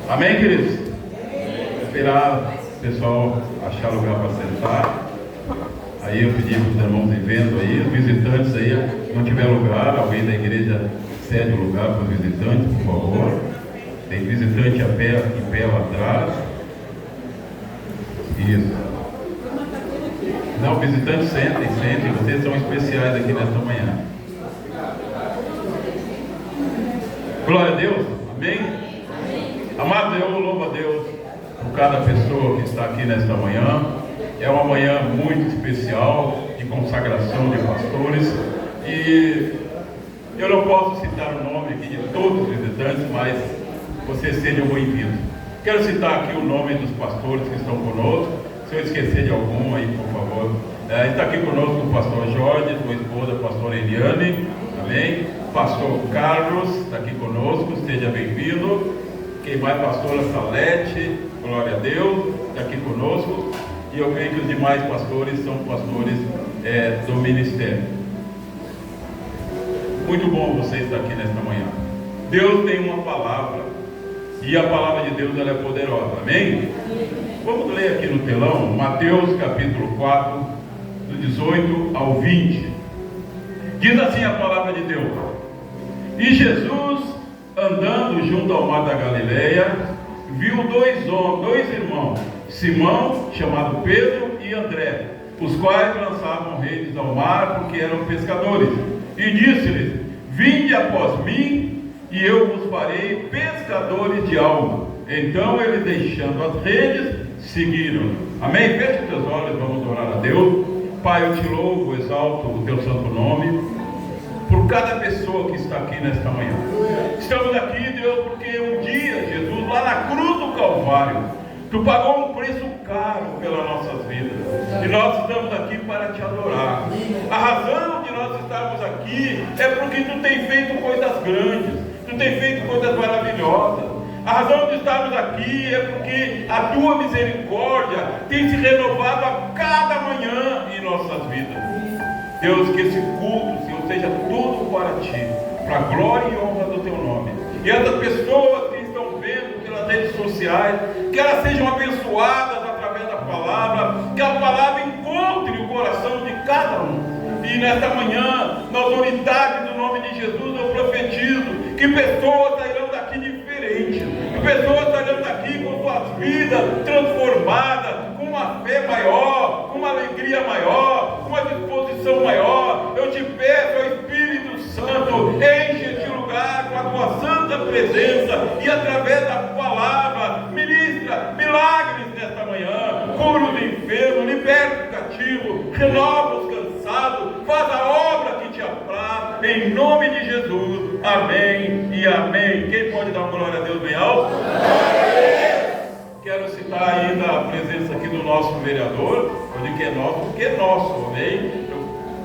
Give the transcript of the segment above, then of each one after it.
Amém, queridos? Esperar o pessoal achar lugar para sentar. Aí eu pedi para os irmãos em vendo aí, os visitantes aí, não tiver lugar, alguém da igreja cede o lugar para os visitantes, por favor. Tem visitante em pé lá atrás. Isso. Não, visitantes, sentem, vocês são especiais aqui nesta manhã. Glória a Deus, amém? Amado, eu louvo a Deus por cada pessoa que está aqui nesta manhã. É uma manhã muito especial de consagração de pastores. E eu não posso citar o nome aqui de todos os visitantes, mas vocês sejam bem-vindos. Quero citar aqui o nome dos pastores que estão conosco. Se eu esquecer de algum aí, por favor. Está aqui conosco o pastor Jorge, sua esposa, a pastora Eliane. Amém? Pastor Carlos está aqui conosco, seja bem-vindo. Quem mais? Pastora Salete, glória a Deus, está aqui conosco. E eu creio que os demais pastores são pastores do ministério. Muito bom você estar aqui nesta manhã. Deus tem uma palavra, e a palavra de Deus ela é poderosa, amém? Vamos ler aqui no telão, Mateus capítulo 4, do 18 ao 20. Diz assim a palavra de Deus: E Jesus, andando junto ao mar da Galileia, viu dois irmãos, Simão, chamado Pedro, e André, os quais lançavam redes ao mar, porque eram pescadores. E disse-lhes: Vinde após mim, e eu vos farei pescadores de alma. Então eles, deixando as redes, seguiram. Amém? Feche os teus olhos, vamos orar a Deus. Pai, eu te louvo, exalto o teu santo nome, por cada pessoa que está aqui nesta manhã. Estamos aqui, Deus, porque um dia, Jesus, lá na cruz do Calvário, Tu pagou um preço caro pelas nossas vidas. E nós estamos aqui para te adorar. A razão de nós estarmos aqui é porque Tu tem feito coisas grandes, Tu tem feito coisas maravilhosas. A razão de estarmos aqui é porque a Tua misericórdia tem se renovado a cada manhã em nossas vidas. Deus, que esse culto, Senhor, seja tudo para Ti, para a glória e honra do Teu nome. E essas pessoas que estão vendo pelas redes sociais, que elas sejam abençoadas através da palavra, que a palavra encontre o coração de cada um. E nesta manhã, na autoridade do nome de Jesus, eu profetizo que pessoas sairão daqui diferentes, que pessoas sairão daqui com suas vidas transformadas, com uma fé maior, com uma alegria maior, com uma disposição maior. Eu te peço, ó Espírito Santo, enche este lugar com a Tua santa presença e através da palavra, ministra milagres nesta manhã, cura os enfermos, liberta o cativo, renova os cansados, faz a obra que te apraz, em nome de Jesus, amém e amém. Quem pode dar uma glória a Deus bem alto? Quero citar ainda a presença aqui do nosso vereador. Eu digo que é nosso, porque é nosso, amém?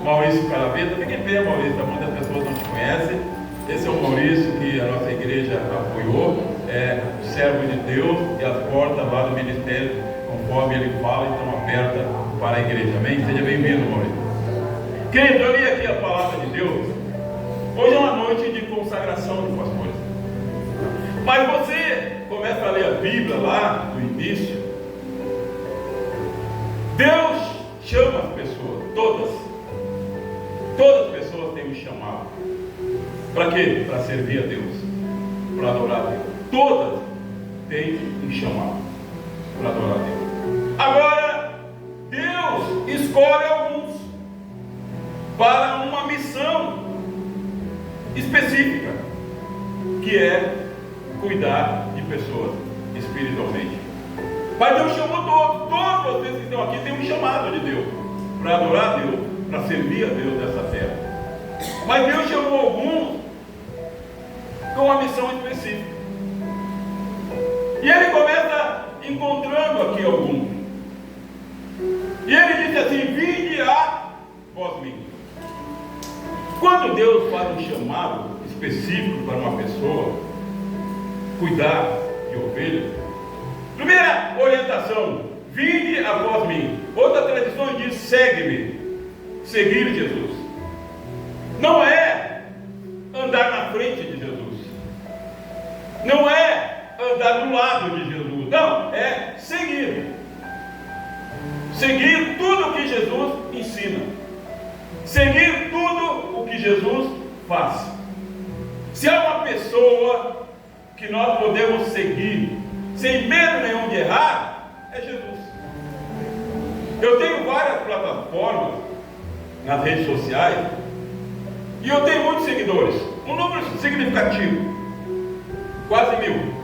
Maurício Caraveta, fique em pé, Maurício, muitas pessoas não te conhecem. Esse é o Maurício que a nossa igreja apoiou, é servo de Deus, e as portas lá do ministério, conforme ele fala, estão abertas para a igreja, amém? Seja bem-vindo, Maurício. Querido, eu li aqui a palavra de Deus. Hoje é uma noite de consagração de pastores. Mas você começa a ler a Bíblia lá no início. Deus chama as pessoas, todas as pessoas têm um chamado. Para quê? Para servir a Deus, para adorar a Deus. Todas têm um chamado para adorar a Deus. Agora, Deus escolhe alguns para uma missão específica, que é cuidar de pessoas espiritualmente. Mas Deus chamou todos vocês que estão aqui têm um chamado de Deus, para adorar a Deus, para servir a Deus nessa terra. Mas Deus chamou alguns com uma missão específica. E Ele começa encontrando aqui alguns. E Ele disse assim: vinde após mim. Quando Deus faz um chamado específico para uma pessoa cuidar de ovelhas, primeira orientação: vinde após mim. Outra tradição diz: segue-me. Seguir Jesus não é andar na frente de Jesus, não é andar andar do lado de Jesus. Não, é seguir. Seguir tudo o que Jesus ensina. Seguir tudo o que Jesus faz. Se há uma pessoa que nós podemos seguir sem medo nenhum de errar, é Jesus. Eu tenho várias plataformas nas redes sociais e eu tenho muitos seguidores, um número significativo, quase 1000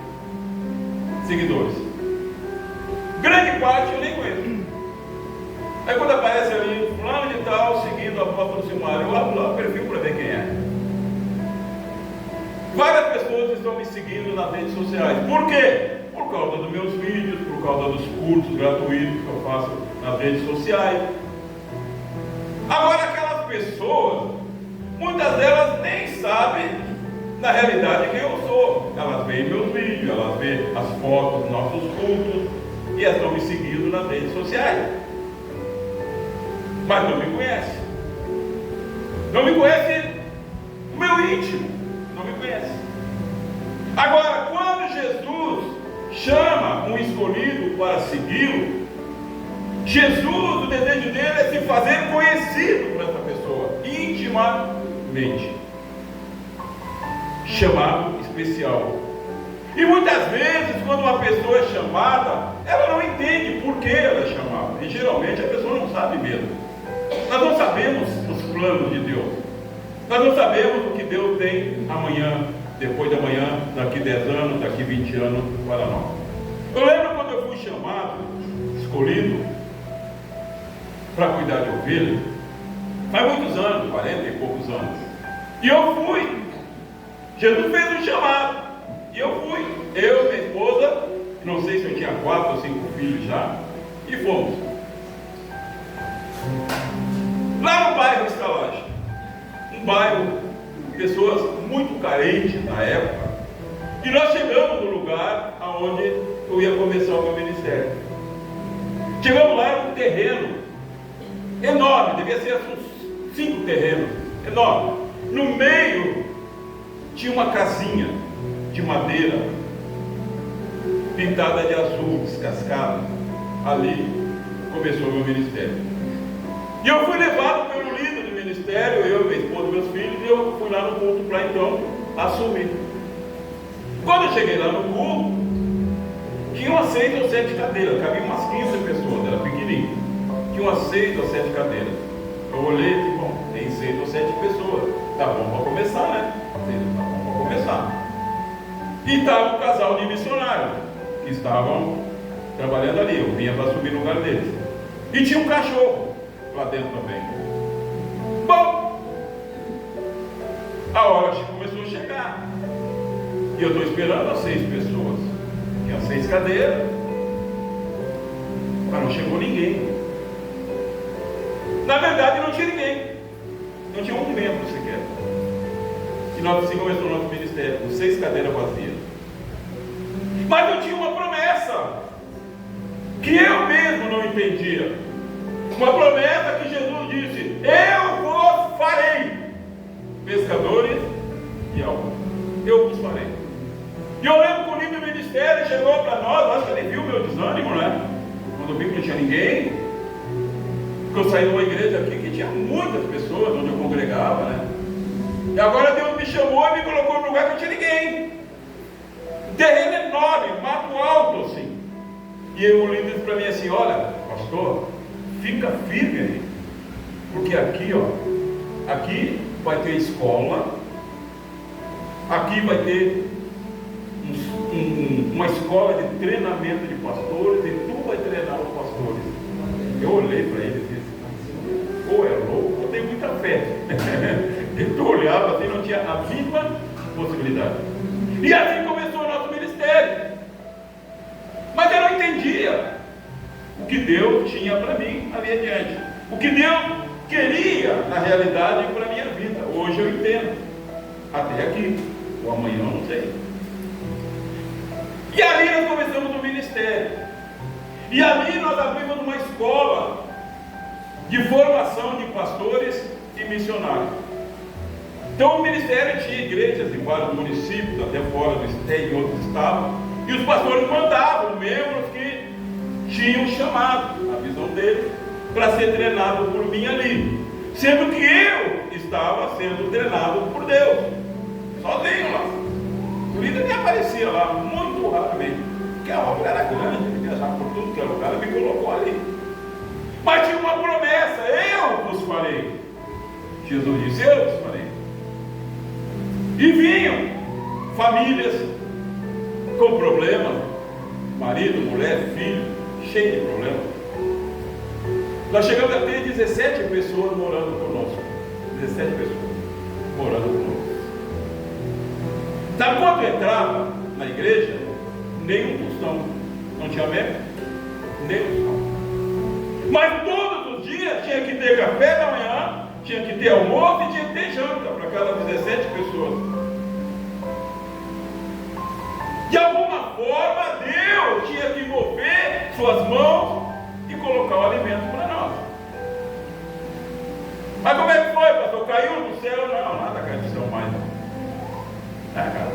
seguidores. Grande parte eu nem conheço. Aí quando aparece ali, fulano de tal, seguindo o apóstolo Silmar, eu abro lá o perfil para ver quem é. Várias pessoas estão me seguindo nas redes sociais. Por quê? Por causa dos meus vídeos, por causa dos cursos gratuitos que eu faço nas redes sociais. Agora aquelas pessoas, muitas delas nem sabem na realidade quem eu sou. Elas veem meus vídeos, elas veem as fotos dos nossos cultos e elas estão me seguindo nas redes sociais. Mas não me conhecem. Não me conhecem o meu íntimo. Não me conhece. Agora, quando Jesus chama um escolhido para segui-lo, Jesus, o desejo dele é se fazer conhecido por essa pessoa, intimamente. Chamado especial. E muitas vezes, quando uma pessoa é chamada, ela não entende por que ela é chamada. E geralmente a pessoa não sabe mesmo. Nós não sabemos os planos de Deus. Nós não sabemos o que Deus tem amanhã, depois de amanhã, daqui 10 anos, daqui 20 anos para nós. Eu lembro quando eu fui chamado, escolhido, para cuidar de ovelha, faz muitos anos, 40 e poucos anos. E eu fui. Jesus fez um chamado. E eu fui. Eu, minha esposa, não sei se eu tinha 4 ou 5 filhos já, e fomos. Lá no bairro Escalagem, um bairro, pessoas muito carentes na época, e nós chegamos no lugar onde eu ia começar o meu ministério. Chegamos lá, era um terreno enorme, devia ser uns 5 terrenos, enorme. No meio tinha uma casinha de madeira pintada de azul, descascada. Ali começou o meu ministério. E eu fui levado pelo líder do ministério, eu, minha esposa e meus filhos, e eu fui lá no culto para então assumir. Quando eu cheguei lá no culto, tinha umas 6 ou 7 cadeiras, cabia umas 15 pessoas, era pequenininho. Tinha umas 6 ou 7 cadeiras. Eu olhei e disse, bom, tem 6 ou 7 pessoas, tá bom para começar, né? Tá bom para começar. E estava um casal de missionários que estavam trabalhando ali, eu vinha para assumir no lugar deles. E tinha um cachorro lá dentro também. Bom, a hora começou a chegar. E eu estou esperando as 6 pessoas. Tinha 6 cadeiras, mas não chegou ninguém. Na verdade não tinha ninguém. Não tinha um membro sequer. E nós assim começou o nosso ministério, com 6 cadeiras vazias. Mas eu tinha uma promessa que eu mesmo não entendia. Uma promessa que Jesus disse: eu vos farei pescadores de almas. Eu vos farei. E eu lembro que o líder do ministério chegou para nós, acho que ele viu o meu desânimo, né? Quando eu vi que não tinha ninguém. Porque eu saí de uma igreja aqui que tinha muitas pessoas, onde eu congregava, né? E agora Deus me chamou e me colocou num lugar que não tinha ninguém. Terreno enorme, mato alto assim. E o líder disse para mim assim: olha, pastor, fica firme aí, porque aqui, ó, aqui vai ter escola, aqui vai ter uma escola de treinamento de pastores, e tu vai treinar os pastores. Eu olhei para ele e disse: ou é louco ou tem muita fé. Eu olhava assim, não tinha a mínima possibilidade. E assim começou o nosso ministério. Mas eu não entendia o que Deus tinha para mim ali adiante, o que Deus queria na realidade para a minha vida. Hoje eu entendo, até aqui, o amanhã eu não sei. E ali nós começamos o ministério, e ali nós abrimos uma escola de formação de pastores e missionários. Então o ministério tinha igrejas em vários municípios, até fora do estado, em outros estados, E os pastores mandavam membros que tinham chamado, a visão deles, para ser treinado por mim ali. Sendo que eu estava sendo treinado por Deus, sozinho lá. O líder nem aparecia lá, muito raramente, porque a obra era grande, ele viajava por tudo que era lugar, ele me colocou ali. Mas tinha uma promessa: eu vos farei. Jesus disse: eu vos farei. E vinham famílias com problemas, marido, mulher, filho, cheio de problemas. Nós chegamos a ter 17 pessoas morando conosco. 17 pessoas morando conosco. Sabe quando entrava na igreja? Nem um tostão. Não tinha membro? Nem um tostão. Mas todos os dias tinha que ter café da manhã, tinha que ter almoço e tinha que ter janta para aquelas 17 pessoas. De alguma forma, Deus tinha que mover suas mãos e colocar o alimento para nós. Mas como é que foi, pastor? Caiu do céu? Não, nada caiu do céu mais. Cara.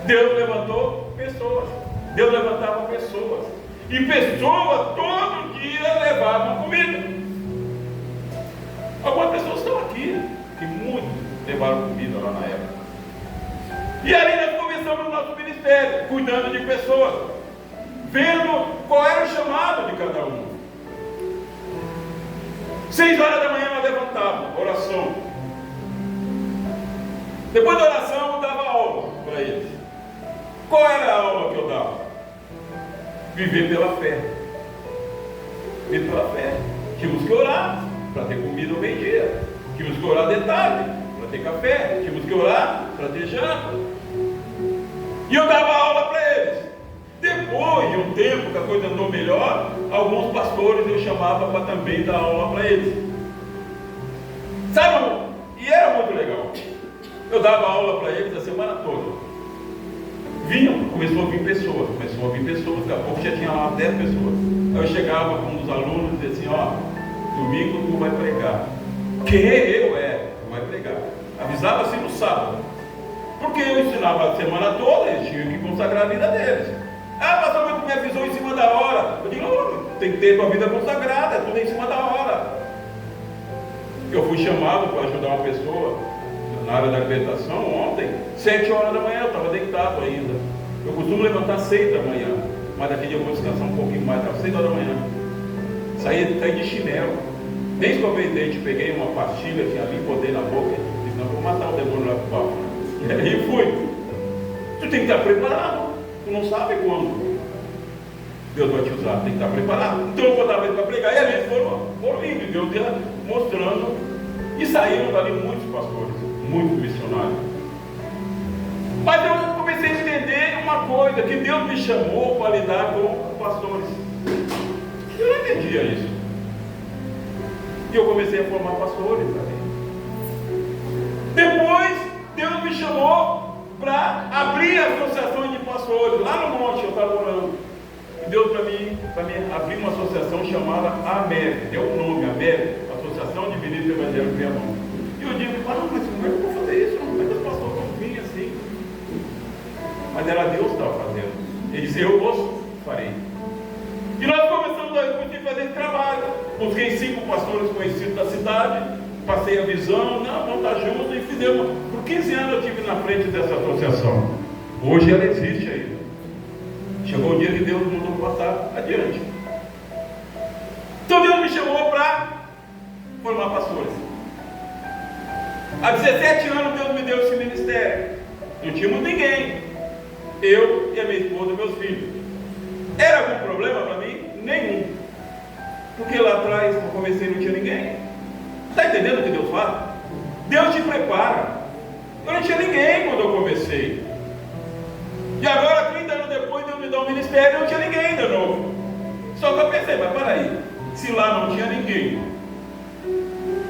Deus levantou pessoas. Deus levantava pessoas. E pessoas todo dia levavam comida. Algumas pessoas estão aqui, que muitos levaram comida lá na época. E ali nós começamos o nosso ministério, cuidando de pessoas, vendo qual era o chamado de cada um. 6 horas da manhã nós levantávamos, oração. Depois da oração eu dava aula para eles. Qual era a aula que eu dava? Viver pela fé. Viver pela fé. Tínhamos que orar para ter comida ao meio-dia. Tínhamos que orar de tarde para ter café. Tínhamos que orar para ter janta. E eu dava aula para eles. Depois de um tempo que a coisa andou melhor, alguns pastores eu chamava para também dar aula para eles. Sabe? E era muito legal. Eu dava aula para eles a semana toda. Começou a vir pessoas, daqui a pouco já tinha lá 10 pessoas. Aí eu chegava com um dos alunos e dizia assim: ó, domingo tu vai pregar. Que eu tu vai pregar. Avisava assim no sábado. Porque eu ensinava a semana toda, eles tinham que consagrar a vida deles. Ah, pastor, mas tu me avisou em cima da hora. Eu digo: não, tem que ter tua vida consagrada, é tudo em cima da hora. Eu fui chamado para ajudar uma pessoa na área da alimentação ontem, 7 horas da manhã, eu estava deitado ainda. Eu costumo levantar 6 da manhã, mas daqui dia eu vou descansar um pouquinho mais, estava 6 horas da manhã. Saí de chinelo, nem escovei dente, peguei uma pastilha que ali, botei na boca, disse: não, vou matar o demônio lá pro papo. E aí fui. Tu tem que estar preparado, tu não sabe quando Deus vai te usar, tem que estar preparado. Então eu botava ele para pregar, e ali eles foram indo, e Deus ia mostrando, e saíram dali muitos pastores, muitos missionários. Mas eu comecei a entender uma coisa, que Deus me chamou para lidar com pastores. Eu não entendia isso. E eu comecei a formar pastores também. Depois, Deus me chamou para abrir associações de pastores. Lá no monte eu estava orando. E Deus para mim abrir uma associação chamada AMEV. Deu o nome, AMEV, Associação de Ministros Evangélicos Viamão. E eu digo: mas como é que eu vou fazer isso? Como é que os pastores vão vir assim? Mas era Deus que estava fazendo. Ele disse: eu vos farei. E nós começamos a fazer esse trabalho. Busquei 5 pastores conhecidos da cidade, passei a visão, vamos estar juntos, e fizemos. Por 15 anos eu estive na frente dessa associação. Hoje ela existe ainda. Chegou o dia que Deus nos mandou passar adiante. Então Deus me chamou para formar pastores. Há 17 anos Deus me deu esse ministério. Não tínhamos ninguém. Eu e a minha esposa e meus filhos. Era algum problema para mim? Nenhum. Porque lá atrás, quando eu comecei, não tinha ninguém. Está entendendo o que Deus faz? Deus te prepara. Eu não tinha ninguém quando eu comecei. E agora, 30 anos depois, Deus me dá um ministério, eu não tinha ninguém de novo. Só que eu pensei: mas para aí, se lá não tinha ninguém,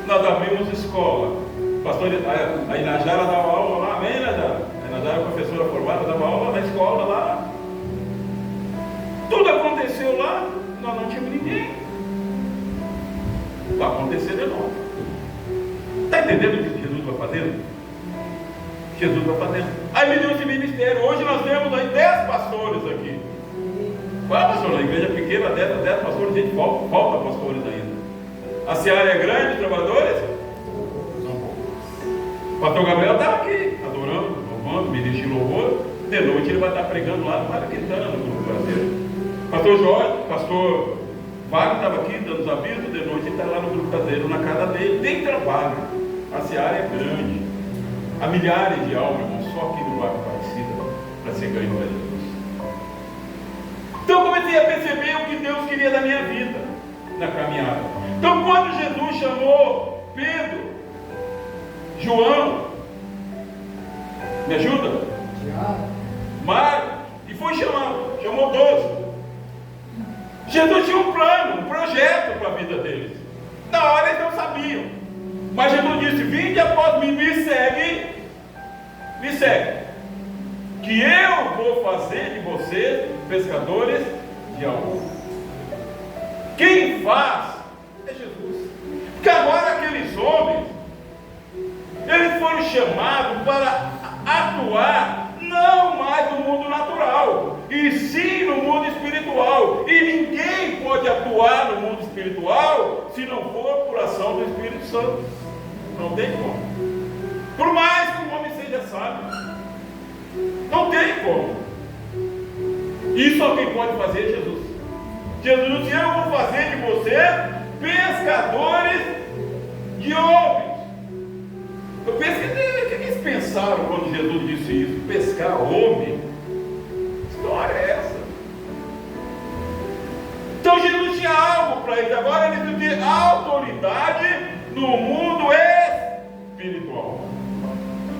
nós abrimos escola. Pastor, a Inajara dava aula lá, amém, Inajara? A Inajara, professora formada, dava aula na escola lá. Tudo aconteceu lá, nós não tínhamos ninguém. Vai acontecer de novo. Está entendendo o que Jesus vai fazendo? Jesus vai fazendo. Aí me deu esse ministério. Hoje nós temos aí 10 pastores aqui. receba 10 pastores, gente, falta pastores ainda. A seara é grande, trabalhadores? São poucos. O pastor Gabriel estava aqui, adorando, louvando, ministrando louvor. De noite ele vai estar pregando lá no Mário Quintana, no grupo brasileiro. Pastor Jorge, pastor Wagner estava aqui dando os avisos. De noite ele está lá no grupo brasileiro, na casa dele. Tem trabalho. A seara é grande. Há milhares de almas, irmão, só aqui no bairro Aparecida, para ser ganho para Jesus. Então eu comecei a perceber o que Deus queria da minha vida na caminhada. Então quando Jesus chamou Pedro, João, me ajuda? Marcos, e foi chamando, chamou 12. Jesus tinha um plano, um projeto para a vida deles. Na hora eles não sabiam. Mas Jesus disse: vinde após mim, me segue, que eu vou fazer de vocês pescadores de almas. Quem faz é Jesus. Porque agora aqueles homens, eles foram chamados para atuar não mais no mundo natural, e sim no mundo espiritual. E ninguém pode atuar no mundo espiritual se não for por ação do Espírito Santo. Não tem como. Por mais que o homem seja sábio, não tem como. E só quem pode fazer é Jesus. Jesus disse: eu vou fazer de você pescadores de homens. Eu penso que eles pensaram quando Jesus disse isso: pescar homem? Que história é essa? Então Jesus tinha algo para eles. Agora eles têm autoridade no mundo espiritual.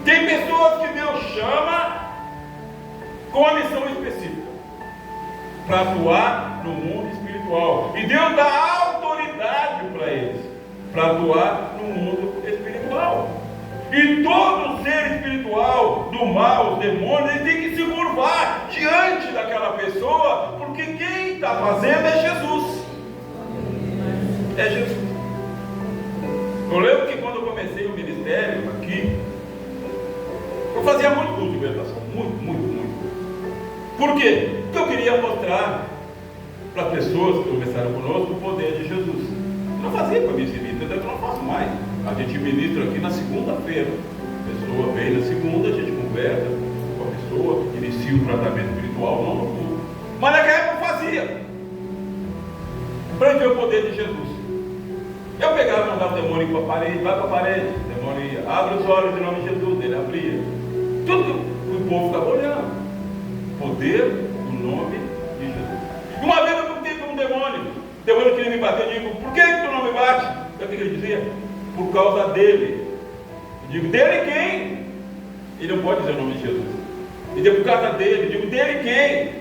Tem pessoas que Deus chama com uma missão específica para atuar no mundo espiritual, e Deus dá autoridade para eles para atuar no mundo espiritual. E todo ser espiritual do mal, os demônios, ele tem que se curvar diante daquela pessoa, porque quem está fazendo é Jesus. É Jesus. Eu lembro que quando eu comecei o ministério aqui, eu fazia muito curso de libertação, muito. Por quê? Porque eu queria mostrar para as pessoas que começaram conosco o poder de Jesus. Eu não fazia para mim esse vídeo, eu não faço mais. A gente ministra aqui na segunda-feira. A pessoa vem na segunda, a gente conversa com a pessoa, inicia o tratamento espiritual, não no culto. Mas naquela época eu fazia, para ver o poder de Jesus. Eu pegava e mandava o demônio para a parede, vai para a parede, o demônio ia, abre os olhos em nome de Jesus, ele abria. Tudo o povo ficava olhando. Poder do nome de Jesus. E uma vez eu perguntei para um demônio, o demônio queria me bater, eu digo: por que tu não me bate? Eu que ele dizia: por causa dele. Eu digo: dele quem? Ele não pode dizer o nome de Jesus. Ele diz: por causa dele. Eu digo: dele quem?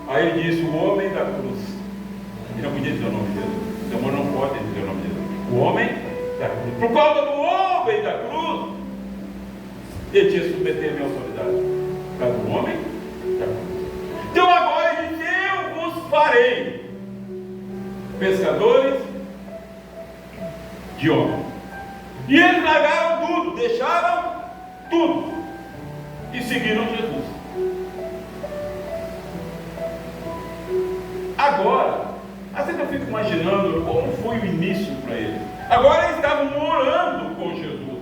Aí ele disse: o homem da cruz. Ele não podia dizer o nome de Jesus. O demônio não pode dizer o nome de Jesus. O homem da cruz. Por causa do homem da cruz, ele tinha que submeter a minha autoridade. Por causa do homem da cruz. Então agora ele diz: eu vos farei pescadores de homens. E eles largaram tudo, deixaram tudo e seguiram Jesus. Agora, assim eu fico imaginando como foi o início para eles. Agora eles estavam morando com Jesus.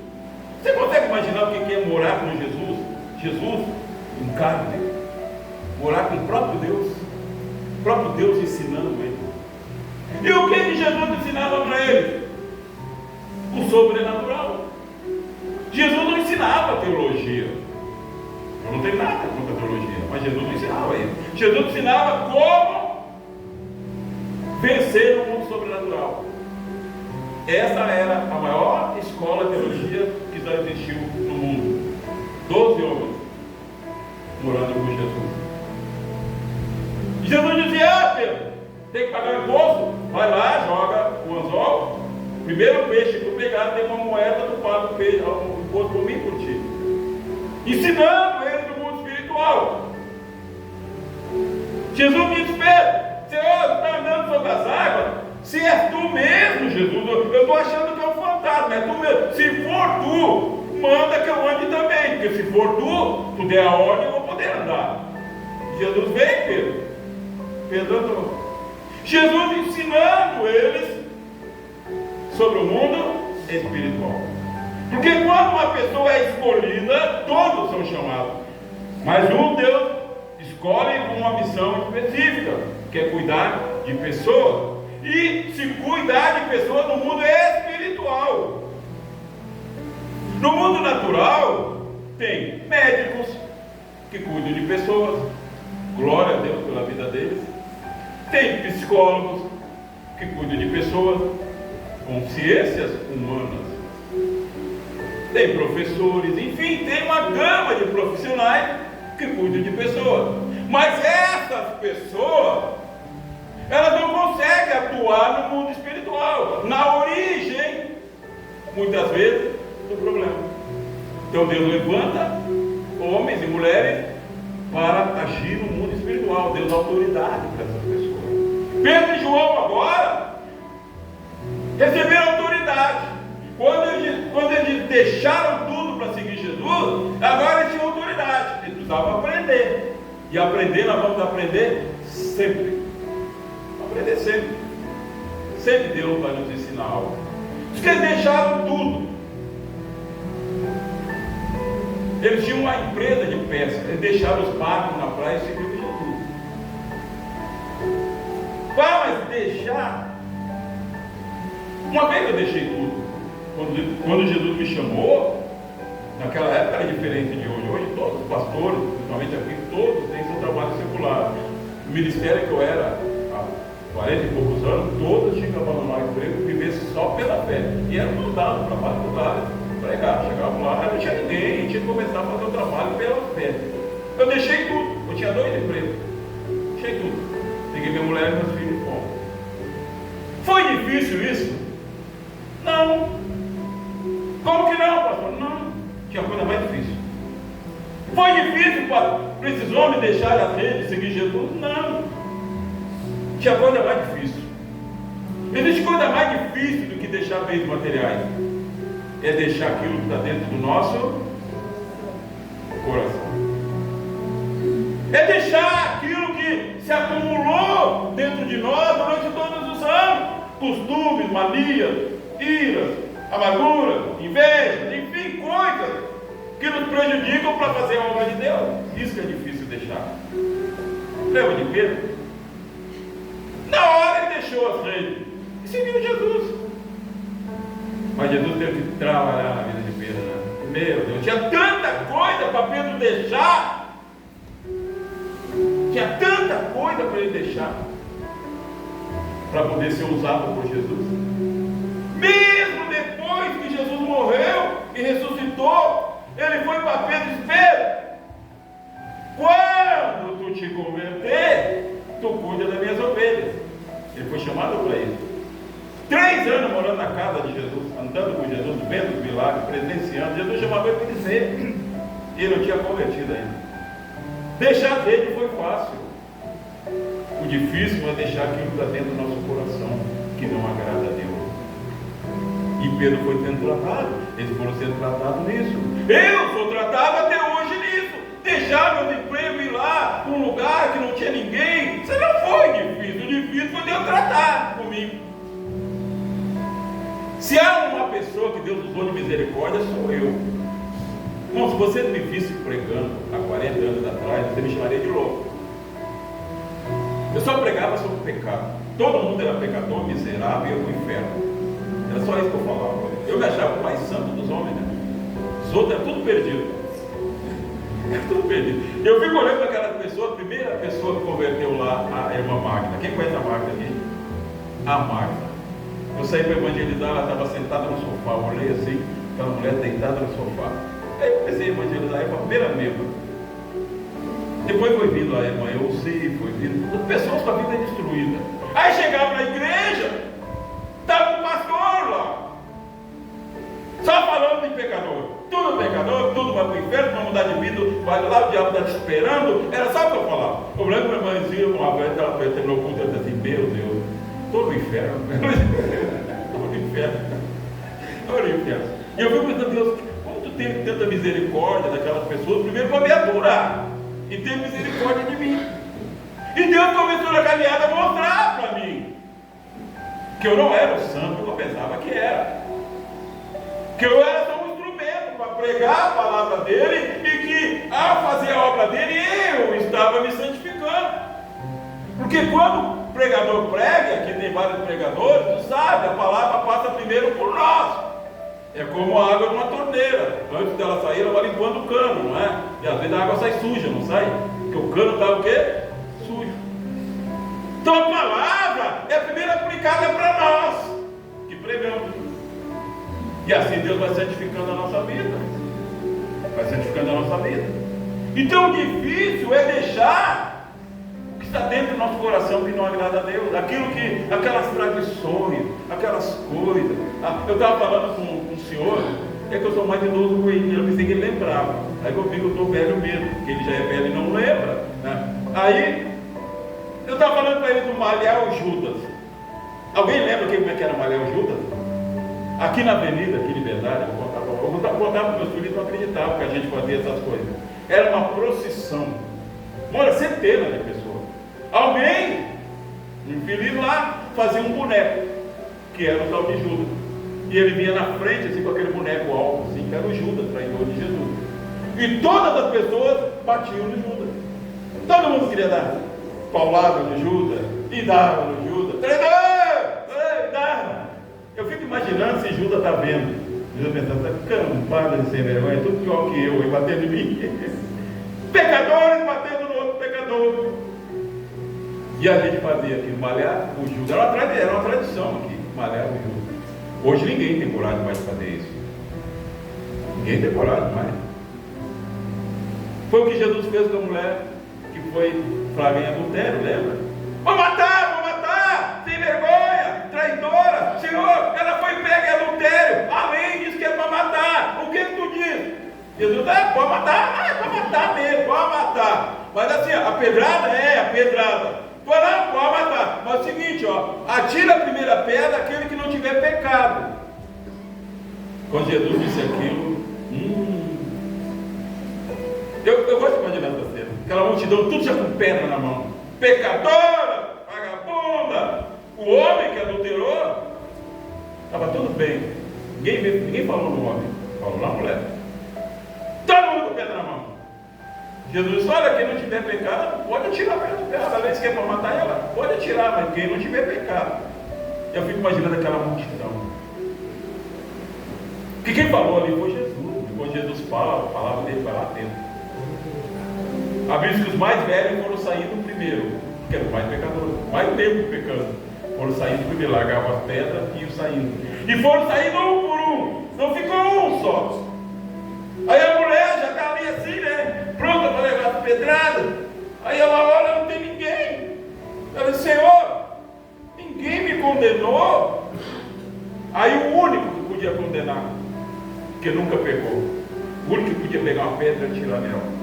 Você consegue imaginar o que é morar com Jesus? Jesus em carne, morar com o próprio Deus ensinando ele. E o que Jesus ensinava para eles? O sobrenatural. Jesus não ensinava teologia. Eu não tenho nada contra a teologia, mas Jesus não ensinava isso. Jesus ensinava como vencer o mundo sobrenatural. Essa era a maior escola de teologia que já existiu no mundo. 12 homens morando com Jesus. Jesus dizia: Pedro, tem que pagar imposto? Vai lá, joga o anzol. Primeiro peixe que tu pegar, tem uma moeda, tu paga o peixe, o imposto por mim, por ti. Ensinando ele do mundo espiritual. Jesus disse: Pedro, Senhor, tu está andando sobre as águas? Se és tu mesmo, Jesus, eu estou achando que é um fantasma, é tu mesmo. Se for tu, manda que eu ande também, porque se for tu der a ordem, eu vou poder andar. Jesus veio, Pedro. Pedro andou. Jesus ensinando eles sobre o mundo espiritual. Porque quando uma pessoa é escolhida, todos são chamados. Mas um Deus escolhe com uma missão específica, que é cuidar de pessoas. E se cuidar de pessoas no mundo espiritual. No mundo natural, tem médicos que cuidam de pessoas. Glória a Deus pela vida deles. Tem psicólogos que cuidam de pessoas com ciências humanas. Tem professores, enfim, tem uma gama de profissionais que cuidam de pessoas. Mas essas pessoas, elas não conseguem atuar no mundo espiritual, na origem, muitas vezes, do problema. Então Deus levanta homens e mulheres para agir no mundo espiritual. Deus dá autoridade para essas pessoas. Pedro e João agora receberam autoridade. Quando eles deixaram tudo para seguir Jesus, agora eles tinham autoridade. Eles precisavam aprender. E aprender, nós vamos aprender sempre. Aprender sempre. Sempre Deus vai nos ensinar algo. Porque eles deixaram tudo. Eles tinham uma empresa de pesca. Eles deixaram os barcos na praia e seguiram Jesus. Mas deixar. Uma vez eu deixei tudo. Quando Jesus me chamou, naquela época era diferente de hoje. Hoje todos os pastores, principalmente aqui, todos têm seu trabalho secular. O ministério que eu era há 40 e poucos anos, todos tinham que abandonar o emprego e viver só pela fé. E eram mandados para vários lugares pregar. Chegavam lá, não tinha ninguém, tinha que começar a fazer o trabalho pela fé. Eu deixei tudo, eu tinha 2 empregos. Deixei tudo. Peguei minha mulher e meus filhos e fomos. Foi difícil isso? Não. Como que não, pastor? Não. Tinha coisa mais difícil. Foi difícil para esses homens deixarem a rede e seguir Jesus? Não. Tinha coisa mais difícil. Existe coisa mais difícil do que deixar bens materiais. É deixar aquilo que está dentro do nosso coração. É deixar aquilo que se acumulou dentro de nós durante todos os anos. Costumes, manias, iras, amargura, inveja, enfim, coisas que nos prejudicam para fazer a obra de Deus. Isso que é difícil deixar. Lembra de Pedro? Na hora ele deixou as redes e seguiu Jesus. Mas Jesus teve que trabalhar na vida de Pedro, né? Meu Deus, tinha tanta coisa para Pedro deixar. Tinha tanta coisa para ele deixar para poder ser usado por Jesus. Mesmo depois que Jesus morreu e ressuscitou, ele foi para Pedro e disse: Pedro, quando tu te converter, tu cuida das minhas ovelhas. Ele foi chamado para isso. 3 anos morando na casa de Jesus, andando com Jesus, vendo os milagres, presenciando. Jesus chamava ele para dizer, e ele não tinha convertido ainda. Deixar dele foi fácil. O difícil é deixar aquilo que está dentro do nosso coração, que não agrada a Deus. E Pedro foi sendo tratado, eles foram sendo tratados nisso. Eu sou tratado até hoje nisso. Deixar meu emprego e ir lá para um lugar que não tinha ninguém, isso não foi difícil. O difícil foi Deus tratar comigo. Se há uma pessoa que Deus usou de misericórdia, sou eu. Bom, se você me visse pregando há 40 anos atrás, você me chamaria de louco. Eu só pregava sobre o pecado. Todo mundo era pecador, miserável e ia para o inferno. Era só isso que eu falava. Eu me achava o mais santo dos homens, né? Os outros eram tudo perdido. Era tudo perdido. Eu fico olhando para aquela pessoa, a primeira pessoa que converteu lá, a irmã Magda. Quem conhece a Magda aqui? A Magda. Eu saí para evangelizar, ela estava sentada no sofá. Eu olhei assim, aquela mulher deitada no sofá. Aí eu comecei a evangelizar, aí foi a primeira membro. Depois foi vindo a irmã Elci, foi vindo. Pessoas com a vida destruída. Aí chegava na igreja, estava um pastor lá, só falando de pecador. Tudo pecador, tudo vai para o inferno, vai mudar de vida, vai lá, o diabo está te esperando. Era só o que eu falava. O branco para a irmãzinha, uma vez, ela terminou o culto, ela disse assim: meu Deus, estou no inferno. Estou no inferno. Estou no inferno. E eu fico pensando: Deus, como tu teve tanta misericórdia daquelas pessoas, primeiro para me aturar, e teve misericórdia de mim. E Deus começou na caminhada a mostrar para mim Que eu não era o santo que eu pensava que era. Que eu era só um instrumento para pregar a palavra dele e que, ao fazer a obra dele, eu estava me santificando. Porque quando o pregador prega, aqui tem vários pregadores, tu sabe, a palavra passa primeiro por nós. É como a água de uma torneira. Antes dela sair, ela vai limpando o cano, não é? E às vezes a água sai suja, não sai? Porque o cano está o quê? Sujo. Então a palavra é primeiro aplicada para nós, que pregamos. E assim Deus vai santificando a nossa vida. Vai santificando a nossa vida. Então o difícil é deixar o que está dentro do nosso coração que não agrada a Deus. Aquelas tradições, aquelas coisas. Eu estava falando com um senhor, é que eu sou mais idoso com ele, eu pensei que ele lembrava. Aí eu vi que eu estou velho mesmo, porque ele já é velho e não lembra, né? Aí eu estava falando para ele do Malhar o Judas. Alguém lembra como é que era Malhar o Judas? Aqui na avenida, aqui em Liberdade, eu vou contar para os meus filhos, eles não acreditavam que a gente fazia essas coisas. Era uma procissão, centenas de pessoas. Alguém, infeliz lá, fazia um boneco, que era o tal de Judas. E ele vinha na frente, assim, com aquele boneco alto, assim, que era o Judas, traidor de Jesus. E todas as pessoas batiam no Judas. Todo mundo queria dar paulada no Judas, e dava no Judas. Traidor! Dava. Eu fico imaginando se Judas está vendo. Judas pensando, está campada de sem vergonha, tudo pior que eu, batendo em mim. Pecadores batendo no outro pecador. E a gente fazia aqui, malhar o Judas. Era uma tradição aqui, malhar o Judas. Hoje ninguém tem coragem mais de fazer isso. Ninguém tem coragem mais. Foi o que Jesus fez com a mulher que foi flagrada em adultério, lembra? Vou matar, sem vergonha, traidora. Senhor, ela foi pega em adultério. A lei diz que é para matar. O que tu diz? Jesus, pode matar? É para matar mesmo, pode matar. Mas assim, a pedrada é a pedrada. Não, pode matar. Mas é o seguinte, atira a primeira pedra aquele que não tiver pecado. Quando Jesus disse aquilo, eu gosto de imaginar essa cena. Aquela multidão, tudo já com pedra na mão. Pecadora, vagabunda. O homem que adulterou, estava tudo bem. Ninguém falou no homem, falou na mulher. Todo mundo com pedra na mão. Jesus disse, olha, quem não tiver pecado, pode atirar perto dela. Além de que é para matar ela, pode atirar, mas quem não tiver pecado. Eu fico imaginando aquela multidão. Porque quem falou ali foi Jesus. Quando Jesus fala, a palavra dele vai lá dentro. A Bíblia diz que os mais velhos foram saindo primeiro, porque eram mais pecadores, mais tempo pecando. Foram saindo primeiro, largavam as pedras e iam saindo. E foram saindo um por um, não ficou um só. Aí a mulher já está ali assim, né? Pronta para levar as pedradas. Aí ela olha, não tem ninguém. Ela diz, Senhor, ninguém me condenou. Aí o único que podia condenar, que nunca pegou, o único que podia pegar uma pedra e tirar nela,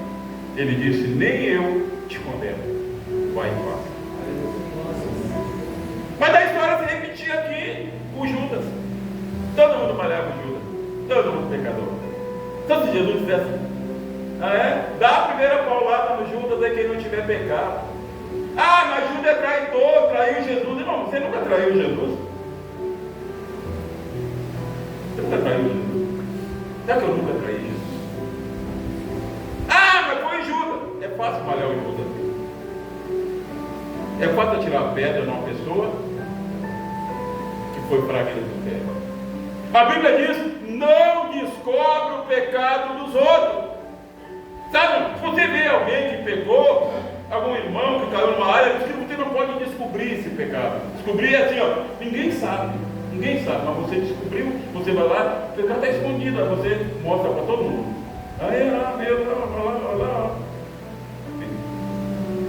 ele disse, nem eu te condeno. Vai em paz. Mas a história se repetia aqui com Judas. Todo mundo malhava com Judas. Todo mundo pecador. Então se Jesus dissesse, dá a primeira paulada no Judas aí quem não tiver pecado. Mas Judas é traidor, traiu Jesus. Não, você nunca traiu Jesus. Você nunca traiu Jesus. Será que eu nunca traí Jesus? Mas foi Judas. É fácil malhar o Judas. É fácil tirar a pedra de uma pessoa que foi fraca do pé. A Bíblia diz, não descobre o pecado dos outros. Sabe, se você vê alguém que pecou, algum irmão que caiu numa área, você não pode descobrir esse pecado. Descobrir é assim, ninguém sabe, mas você descobriu, você vai lá, o pecado está escondido, aí você mostra para todo mundo. Aí lá, olha lá.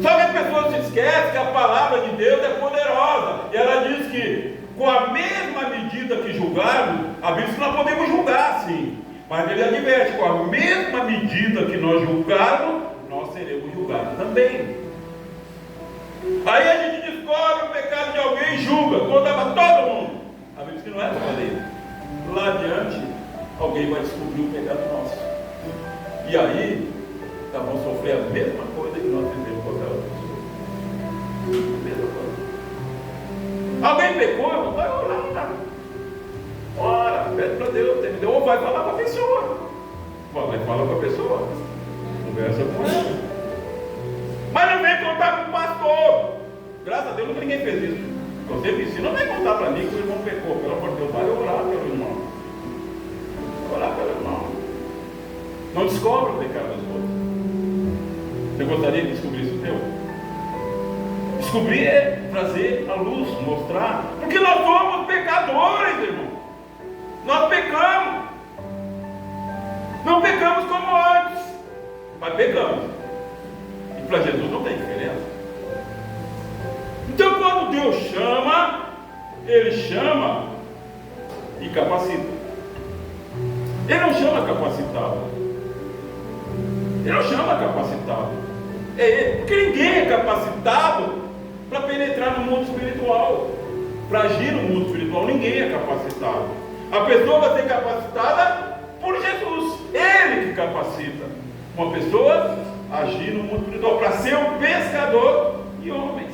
Só que as pessoas se esquecem que a palavra de Deus é poderosa, e ela diz que com a mesma medida que julgarmos, a Bíblia diz que nós podemos julgar sim, mas ele adverte, com a mesma medida que nós julgarmos, nós seremos julgados também. Aí a gente descobre o pecado de alguém e julga, contava todo mundo. A Bíblia diz que não é para fazer isso. Lá adiante, alguém vai descobrir o pecado nosso. E aí, nós vamos sofrer a mesma coisa que nós fizemos com aquela pessoa. A mesma coisa. Alguém pecou, irmão? Vai orar. pede para Deus, entendeu? Ou vai falar com a pessoa. Vai falar com a pessoa. Conversa com ela. Mas não vem contar com o pastor. Graças a Deus nunca ninguém fez isso. Você me ensina, não vem contar para mim que o irmão pecou. Pelo amor de Deus, vai orar pelo irmão. Orar pelo irmão. Não descobre o pecado dos outros. Você gostaria de descobrir isso teu? Descobrir é trazer a luz, mostrar. Porque nós somos pecadores, irmão. Nós pecamos. Não pecamos como antes, mas pecamos. E para Jesus não tem diferença. Então quando Deus chama, Ele chama e capacita. Ele não chama capacitado. Ele não chama capacitado. É Ele, porque ninguém é capacitado para penetrar no mundo espiritual, para agir no mundo espiritual. Ninguém é capacitado. A pessoa vai ser capacitada por Jesus. Ele que capacita uma pessoa a agir no mundo espiritual, para ser um pescador de homens.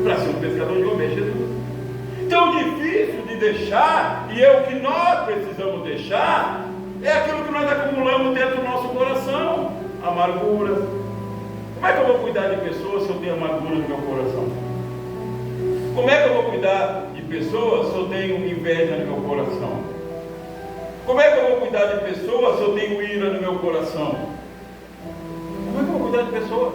Para ser um pescador de homens, Jesus. Então, difícil de deixar, e é o que nós precisamos deixar, é aquilo que nós acumulamos dentro do nosso coração: amargura. Como é que eu vou cuidar de pessoas se eu tenho amargura no meu coração? Como é que eu vou cuidar de pessoas se eu tenho inveja no meu coração? Como é que eu vou cuidar de pessoas se eu tenho ira no meu coração? Como é que eu vou cuidar de pessoas?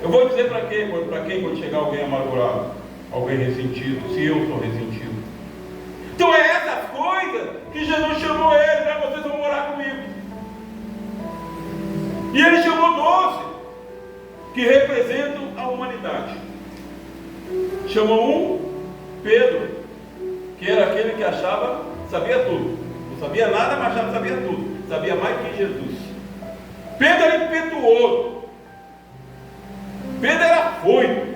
Eu vou dizer para quem quando chegar alguém amargurado, alguém ressentido, se eu sou ressentido? Então é essas coisas que Jesus chamou ele, né? Vocês vão morar comigo. E ele chamou 12 que representam a humanidade. Chamou um, Pedro, que era aquele que achava, sabia tudo. Não sabia nada, mas achava que sabia tudo. Sabia mais que Jesus. Pedro era impetuoso. Pedro era afoito.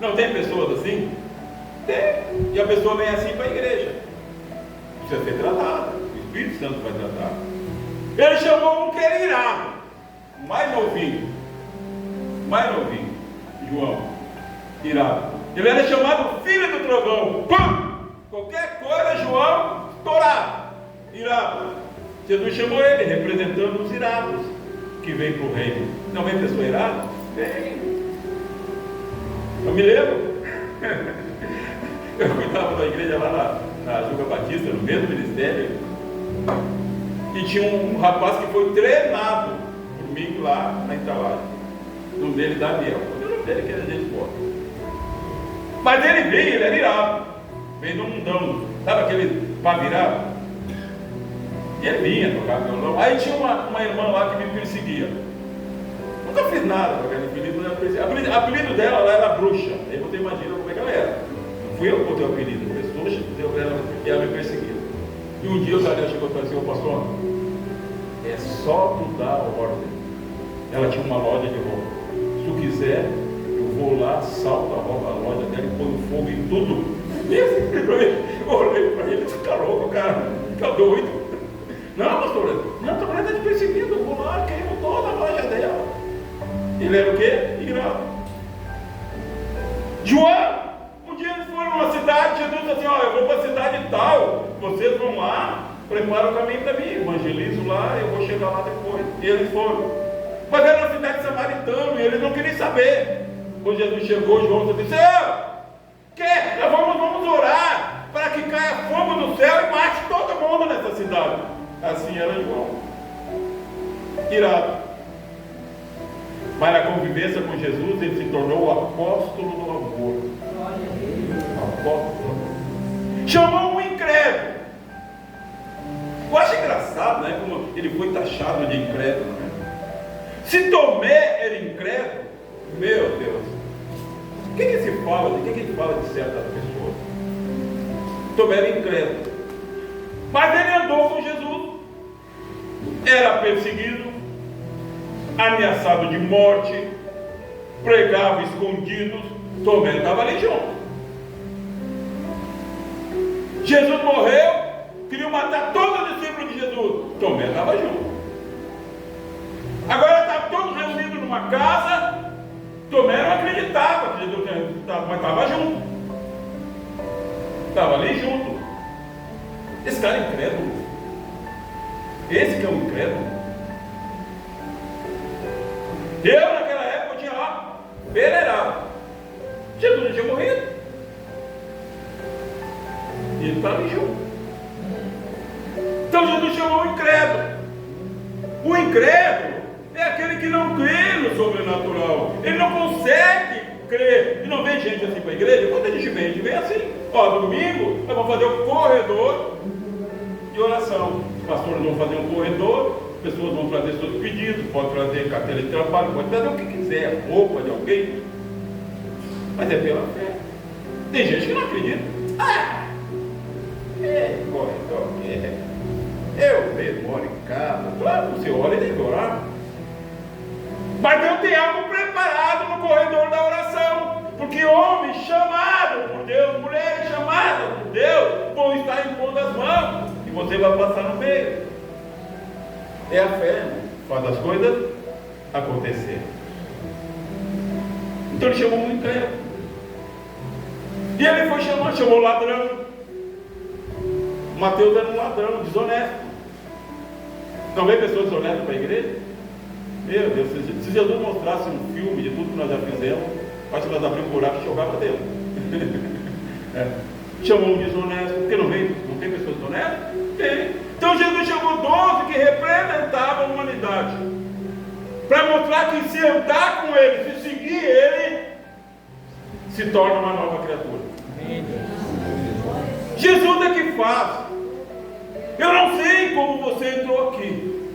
Não tem pessoas assim? Tem. E a pessoa vem assim para a igreja. Precisa ser tratada. O Espírito Santo vai tratar. Ele chamou um que era irado, mais novinho, João, irado. Ele era chamado filho do trovão. Pum! Qualquer coisa, João, estourado, irado. Jesus chamou ele, representando os irados que vêm para o reino. Não vem pessoa irada? Vem. Eu me lembro. Eu cuidava da igreja lá na Juga Batista, no mesmo ministério. E tinha um rapaz que foi treinado por mim lá na Italagem. O nome dele, Daniel. O nome dele que era gente boa. Mas ele veio, ele era irado. Veio do mundão. Sabe aquele pá virado? E ele vinha tocar violão. Aí tinha uma irmã lá que me perseguia. Nunca fiz nada com aquele apelido. O apelido dela lá era bruxa. Aí você imagina como é que ela era. Não fui eu que botei o apelido. Pessoas e ela me perseguia. E um dia o Daniel chegou e falou assim: ô pastor, é só tu dar a ordem. Ela tinha uma loja de roupa. Se tu quiser, eu vou lá, salto a loja dela e ponho fogo em tudo. E assim, eu olhei para ele, você tá louco, cara? Tá doido? Não, pastor, não, a mulher está te perseguindo, eu vou lá, queimo toda a loja dela. Ele era o quê? Irado. João, um dia eles foram numa cidade, Jesus disse assim: ó, eu vou para a cidade tal, vocês vão lá, preparam o caminho para mim, evangelizo lá, eu vou chegar lá depois. E eles foram. Mas era uma cidade samaritana, e eles não queriam saber. Quando Jesus chegou, João disse: Senhor, vamos orar para que caia fogo do céu e mate todo mundo nessa cidade. Assim era João, irado. Mas na convivência com Jesus, ele se tornou o apóstolo do amor. Apóstolo do amor. Chamou um incrédulo. Eu acho engraçado, né? Como ele foi taxado de incrédulo, né? Se Tomé era incrédulo, meu Deus, o que se fala? De que ele fala de certas pessoas? Tomé era incrédulo, mas ele andou com Jesus, era perseguido, ameaçado de morte, pregava escondido. Tomé estava ali junto. Jesus morreu, queriam matar todos os discípulos de Jesus. Tomé estava junto. Agora estavam todos reunidos numa casa. Tomé não acreditava que Jesus tinha ressuscitado, mas estava junto. Estava ali junto. Esse cara é incrédulo. Esse que é um incrédulo. Eu, naquela época, tinha lá, pereirado. Jesus não tinha morrido. E ele estava em junto. Então Jesus chamou o incrédulo. O incrédulo é aquele que não crê no sobrenatural. Ele não consegue crer. E não vem gente assim para a igreja. Quando a gente vem assim. Ó, domingo nós vamos fazer um corredor de oração. Os pastores vão fazer um corredor. As pessoas vão trazer seus pedidos. Pode trazer carteira de trabalho. Pode trazer o que quiser. Roupa de alguém. Mas é pela fé. Tem gente que não acredita. Corredor que é. Eu mesmo moro em casa. Claro, você ora e deve orar. Mas Deus tem algo preparado no corredor da oração. Porque homens chamados por Deus, mulheres chamadas por Deus, vão estar impondo as mãos. E você vai passar no meio. É a fé, né? Faz as coisas acontecer. Então ele chamou um incrédulo. E ele foi chamou ladrão. Mateus era um ladrão, desonesto. Não vem pessoas desonestas para a igreja? Meu Deus, se Jesus mostrasse um filme de tudo que nós já fizemos, acho que nós abrimos um buraco e jogava dentro. Chamou um desonesto, porque não tem pessoas desonestas? Tem. Então Jesus chamou 12 que representavam a humanidade, para mostrar que se andar com ele, se seguir ele, se torna uma nova criatura. Jesus é que faz. Eu não sei como você entrou aqui,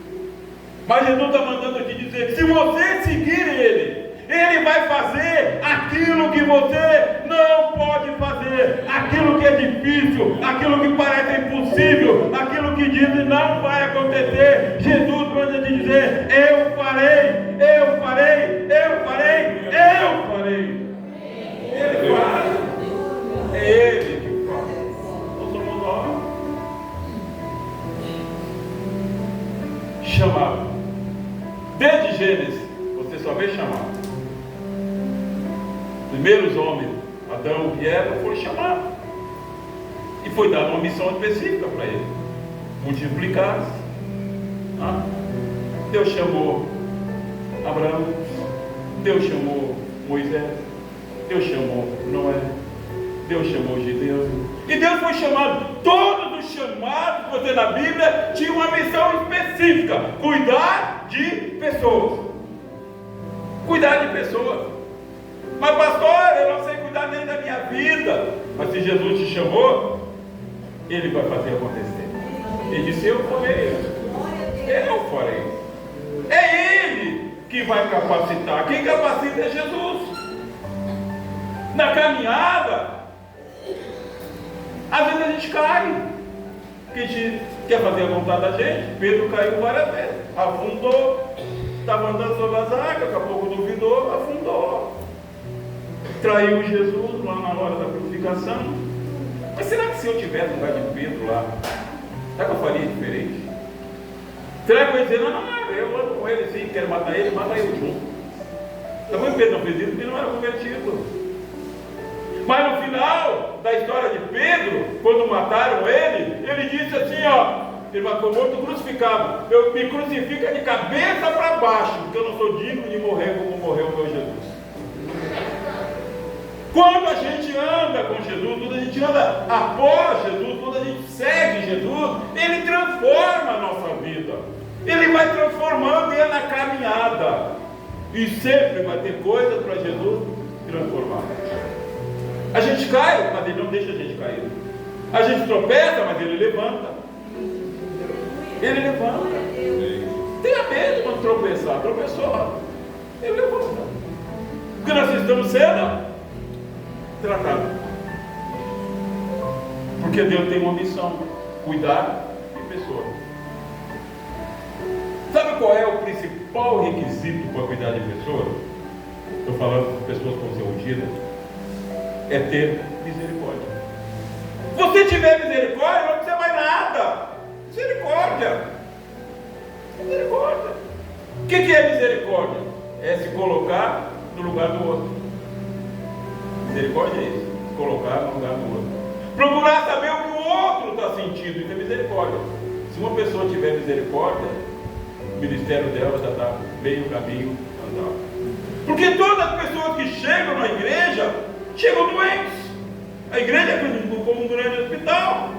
mas Jesus está mandando te dizer que se você seguir ele vai fazer aquilo que você não pode fazer, aquilo que é difícil, aquilo que parece impossível, aquilo que dizem não vai acontecer. Jesus manda te dizer: eu farei, eu farei, eu farei, eu farei. Ele faz, é Ele que faz. Nós somos nós. Chamado. Desde Gênesis, você só vê chamado. Primeiros homens, Adão e Eva, foram chamados. E foi dada uma missão específica para ele: multiplicar-se. Deus chamou Abraão, Deus chamou Moisés, Deus chamou Noé, Deus chamou Gideão. E Deus foi chamado. Todos os chamados que você na Bíblia tinham uma missão específica: cuidar de pessoas. Cuidar de pessoas. Mas pastor, eu não sei cuidar nem da minha vida. Mas se Jesus te chamou, Ele vai fazer acontecer. Ele disse: eu farei. Eu farei. É Ele que vai capacitar. Quem capacita é Jesus. Na caminhada, às vezes a gente cai, porque a gente quer fazer a vontade da gente. Pedro caiu várias vezes, afundou, estava andando sobre as águas, daqui a pouco duvidou, afundou, traiu Jesus lá na hora da crucificação. Mas será que se eu tivesse no lugar de Pedro lá, será que eu faria diferente? Será que eu ia dizer: não, eu ando com ele sim, quero matar ele, mata eu junto? Também Pedro não fez isso porque não era convertido. Mas no final da história de Pedro, quando mataram ele, ele disse assim: ele foi morto crucificado, me crucifica de cabeça para baixo, porque eu não sou digno de morrer como morreu o meu Jesus. Quando a gente anda com Jesus, quando a gente anda após Jesus, quando a gente segue Jesus, Ele transforma a nossa vida. Ele vai transformando ele na caminhada. E sempre vai ter coisas para Jesus transformar. A gente cai, mas Ele não deixa a gente cair. A gente tropeça, mas Ele levanta. Ele levanta. Tenha medo quando tropeçar. Tropeçou, Ele levanta. Porque nós estamos sendo tratados. Porque Deus tem uma missão: cuidar de pessoas. Sabe qual é o principal requisito para cuidar de pessoas? Estou falando de pessoas que vão ser ungidas. É ter misericórdia. Se você tiver misericórdia, não precisa mais nada. Misericórdia. Misericórdia. O que é misericórdia? É se colocar no lugar do outro. Misericórdia é isso: se colocar no lugar do outro. Procurar saber o que o outro está sentindo, isso é misericórdia. Se uma pessoa tiver misericórdia, o ministério dela já está meio caminho andado. Porque todas as pessoas que chegam na igreja, chegam doentes. A igreja é como um grande hospital.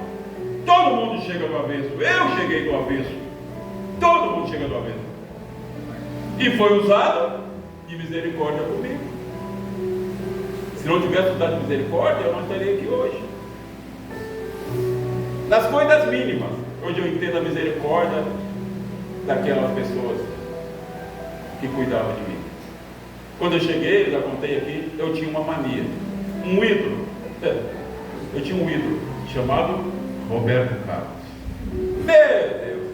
Todo mundo chega do avesso. Eu cheguei do avesso. Todo mundo chega do avesso. E foi usado de misericórdia comigo. Se não tivesse usado de misericórdia, eu não estaria aqui hoje. Nas coisas mínimas, hoje eu entendo a misericórdia daquelas pessoas que cuidavam de mim. Quando eu cheguei, eu já contei aqui, eu tinha uma mania, um ídolo. Eu tinha um ídolo chamado Roberto Carlos. Meu Deus,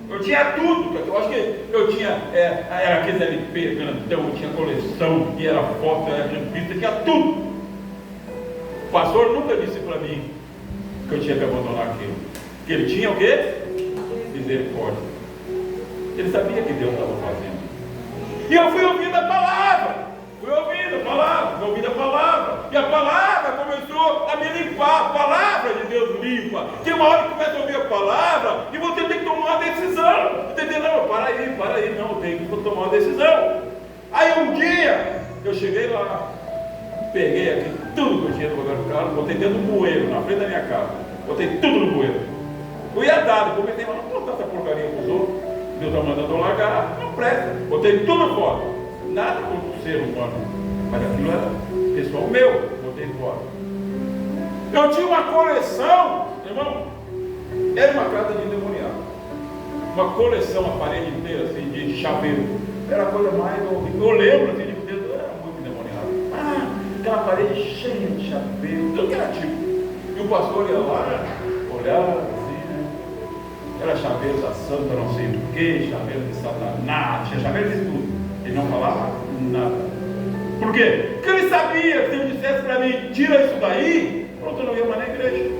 eu tinha tudo. Eu acho que eu tinha, era aqueles LP grandão, eu tinha coleção, e era foto, era revista, tinha tudo. O pastor nunca disse para mim que eu tinha que abandonar aquilo. Que ele tinha o quê? Misericórdia. Ele sabia que Deus estava fazendo. E eu fui ouvindo a palavra. Fui ouvindo a palavra. E a palavra começou a me limpar. A palavra de Deus limpa. Tem uma hora que começa a ouvir a palavra e você tem que tomar uma decisão. Você tem que dizer, não, para aí, não, tem que tomar uma decisão. Aí um dia, eu cheguei lá, peguei aqui tudo que eu tinha no Roberto Carlos, botei dentro do bueiro, na frente da minha casa. Botei tudo no bueiro. Eu ia dar, comecei, mas não vou botar essa porcaria para os outros. Deus está mandando eu largar, não presta. Botei tudo fora. Nada contra o ser humano, mas aquilo era pessoal meu, botei fora. Eu tinha uma coleção, irmão, era uma casa de endemoniado. Uma coleção, a parede inteira assim, de chaveiro. Era a coisa mais horrível. Eu lembro assim, de Deus, eu era muito endemoniado. Aquela parede cheia de chaveiro, tudo que era tipo. E o pastor ia lá, olhava assim, né? Era chaveiro da santa, não sei o que, chaveiro de Satanás, tinha chaveiro de tudo. Ele não falava nada. Por quê? Porque ele sabia que se ele dissesse para mim, tira isso daí, pronto, eu não ia mais na igreja.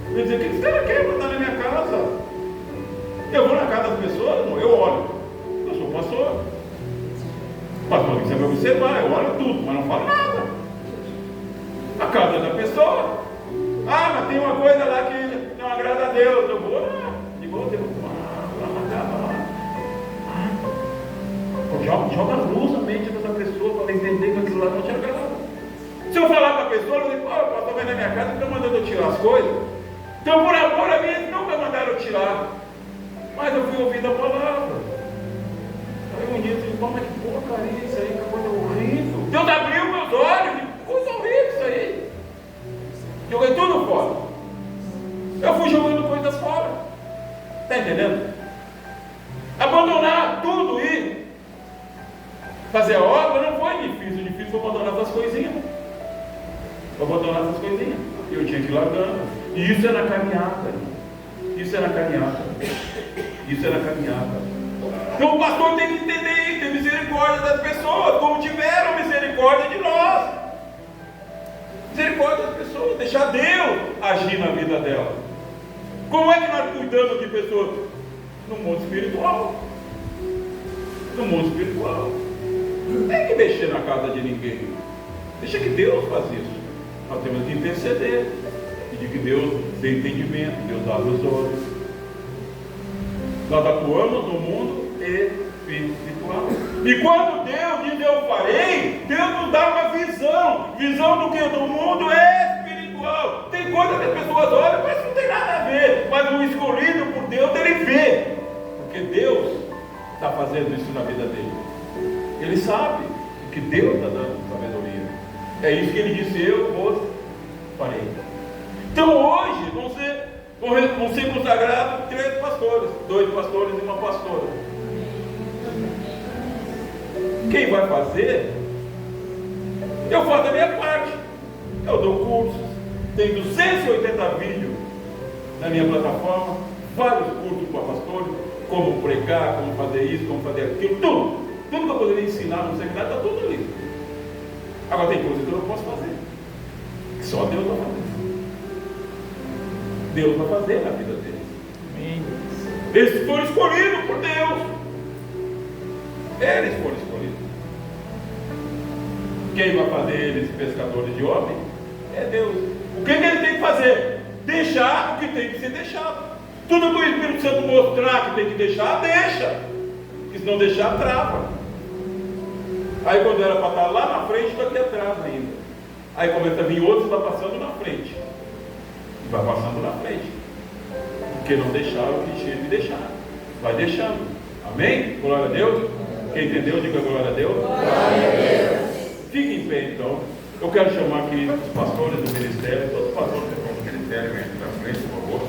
Eu ia dizer, o que esse cara quer botar na minha casa? Eu vou na casa das pessoas, não, eu olho. Eu sou pastor. O pastor tem que saber observar, eu olho tudo, mas não falo nada. A casa da pessoa. Mas tem uma coisa lá que não agrada a Deus. Eu vou lá, de boa, eu vou lá na casa lá. Joga luz na mente dessa pessoa para ela entender que aquilo lá não te agrada. Se eu falar para a pessoa, eu digo, o pastor vai na minha casa e está mandando eu tirar as coisas. Então, por amor a mim, eles nunca mandaram eu tirar. Mas eu fui ouvindo a palavra. Aí um dia eu disse, mas que porcaria isso aí, que coisa horrível. Deus abriu meus olhos, que coisa horrível isso aí. Joguei tudo fora. Eu fui jogando coisas fora. Está entendendo? Abandonar tudo e fazer a obra não foi difícil. O difícil foi abandonar essas coisinhas. E eu tinha que ir largando. E isso é na caminhada. Então o pastor tem que entender isso, ter misericórdia das pessoas, como tiveram misericórdia de nós. Misericórdia das pessoas, deixar Deus agir na vida dela. Como é que nós cuidamos de pessoas? No mundo espiritual. Não tem que mexer na casa de ninguém. Deixa que Deus faz isso. Nós temos que interceder. Pedir que Deus dê entendimento, Deus abre os olhos. Nós atuamos no mundo espiritual. E quando Deus diz eu farei, Deus nos dá uma visão. Visão do que? Do mundo espiritual. Tem coisa que as pessoas olham, mas não tem nada a ver. Mas o escolhido por Deus, ele vê. Porque Deus está fazendo isso na vida dele. Ele sabe que Deus está dando sabedoria. É isso que ele disse, eu vos farei. Então hoje vão ser consagrados 3 pastores, 2 pastores e uma pastora. Quem vai fazer? Eu faço a minha parte. Eu dou cursos. Tem 280 vídeos na minha plataforma, vários cursos para pastores, como pregar, como fazer isso, como fazer aquilo, tudo que eu poderia ensinar no seminário, está tudo ali. Agora tem coisas que eu não posso fazer, que só Deus vai fazer. Deus vai fazer na vida deles. Eles foram escolhidos por Deus. Eles foram escolhidos. Quem vai fazer eles pescadores de homem é Deus. O que ele tem que fazer? deixar o que tem que ser deixado. Tudo que o Espírito Santo mostrar que tem que deixar, deixa. Porque se não deixar, trava. Aí quando era para estar lá na frente, está aqui atrás ainda. Aí começa a vir outros, está passando na frente. Vai passando na frente. Porque não deixaram o que tinha que deixar. Vai deixando. Amém? Glória a Deus. Quem entendeu, diga glória a Deus. Glória a Deus. Fique em pé então. Eu quero chamar aqui os pastores do ministério, todos os pastores que estão no ministério, vem aqui na frente, por favor.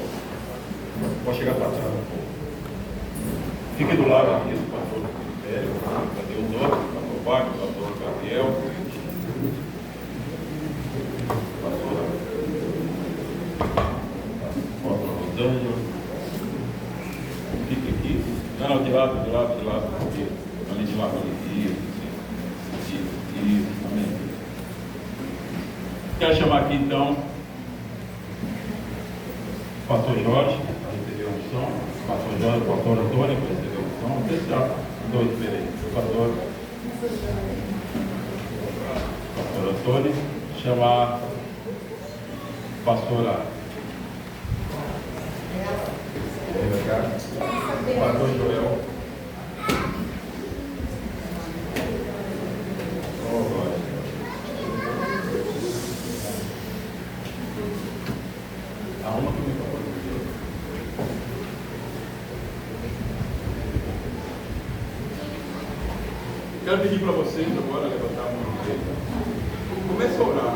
Pode chegar para trás um pouco. Fique do lado aqui, os pastores do ministério. Cadê os outros? Pastor Wagner, pastor Gabriel. Pastor Rosângela. Fique aqui. Não, de lado. Aqui. Ali de lado, ali. Isso. Amém. Quero chamar aqui então o pastor Jorge, para receber a unção. Pastor Jorge, o pastor Antônio, para receber a unção. Deixa dois diferentes. Pastor Antônio, chamar a pastora pastor Joel. Quero pedir para vocês agora levantar a mão direita. Comece a orar.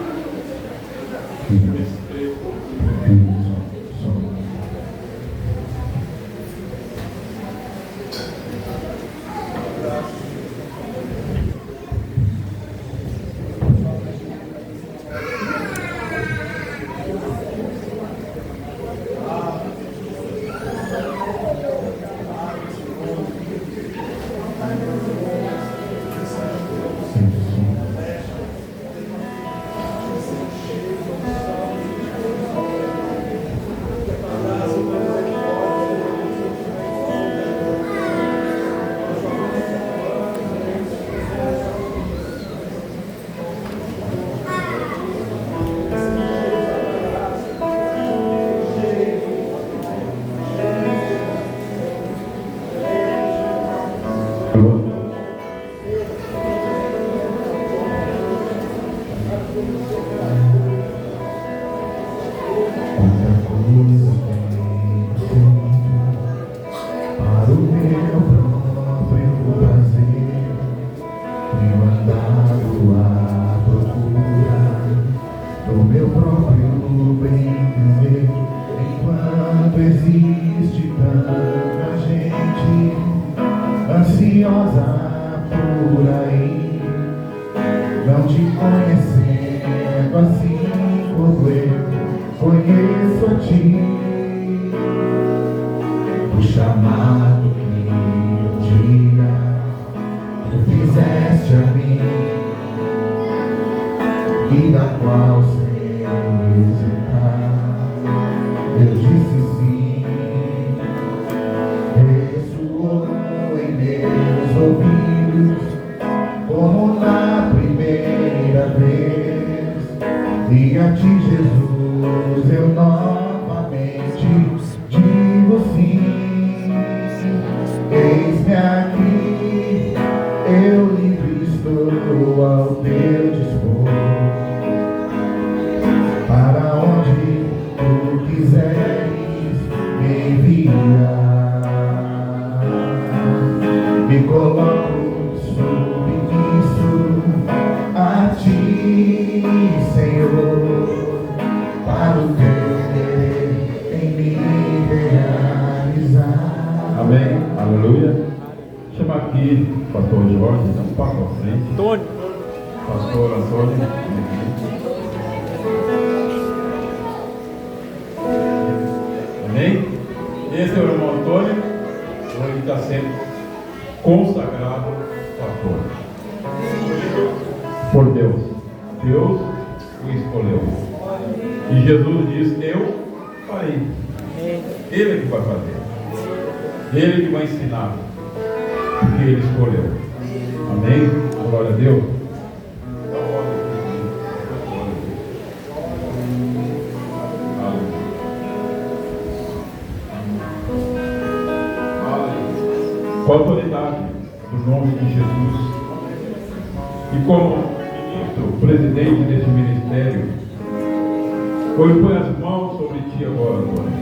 com a autoridade do nome de Jesus. E como ministro, presidente deste ministério, eu ponho as mãos sobre ti agora, Antônio.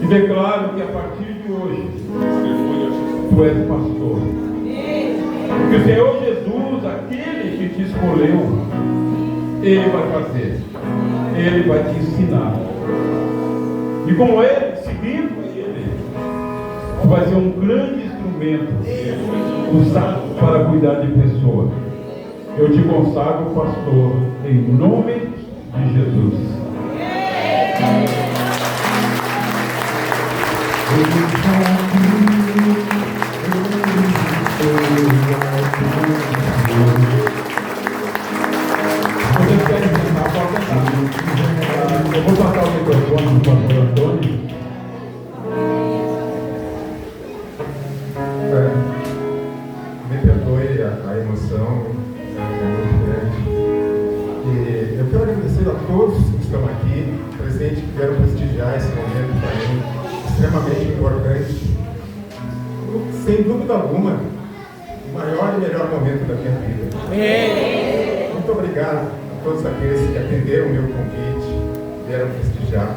E declaro que a partir de hoje, tu és pastor. Que o Senhor Jesus, aquele que te escolheu, Ele vai fazer. Ele vai te ensinar. E como Ele, seguindo Ele, tu vai ser um grande instrumento usado para cuidar de pessoas. Eu te consagro, pastor, em nome de Jesus. Vocês querem sentar? Pode sentar. Eu vou passar o microfone para o pastor Antônio. Me perdoe a emoção, é muito grande. E eu quero agradecer a todos que estão aqui, presentes, que vieram prestigiar esse momento para mim, extremamente importante. Sem dúvida alguma, o maior e melhor momento da minha vida. Amém. Muito obrigado a todos aqueles que atenderam o meu convite, vieram prestigiar.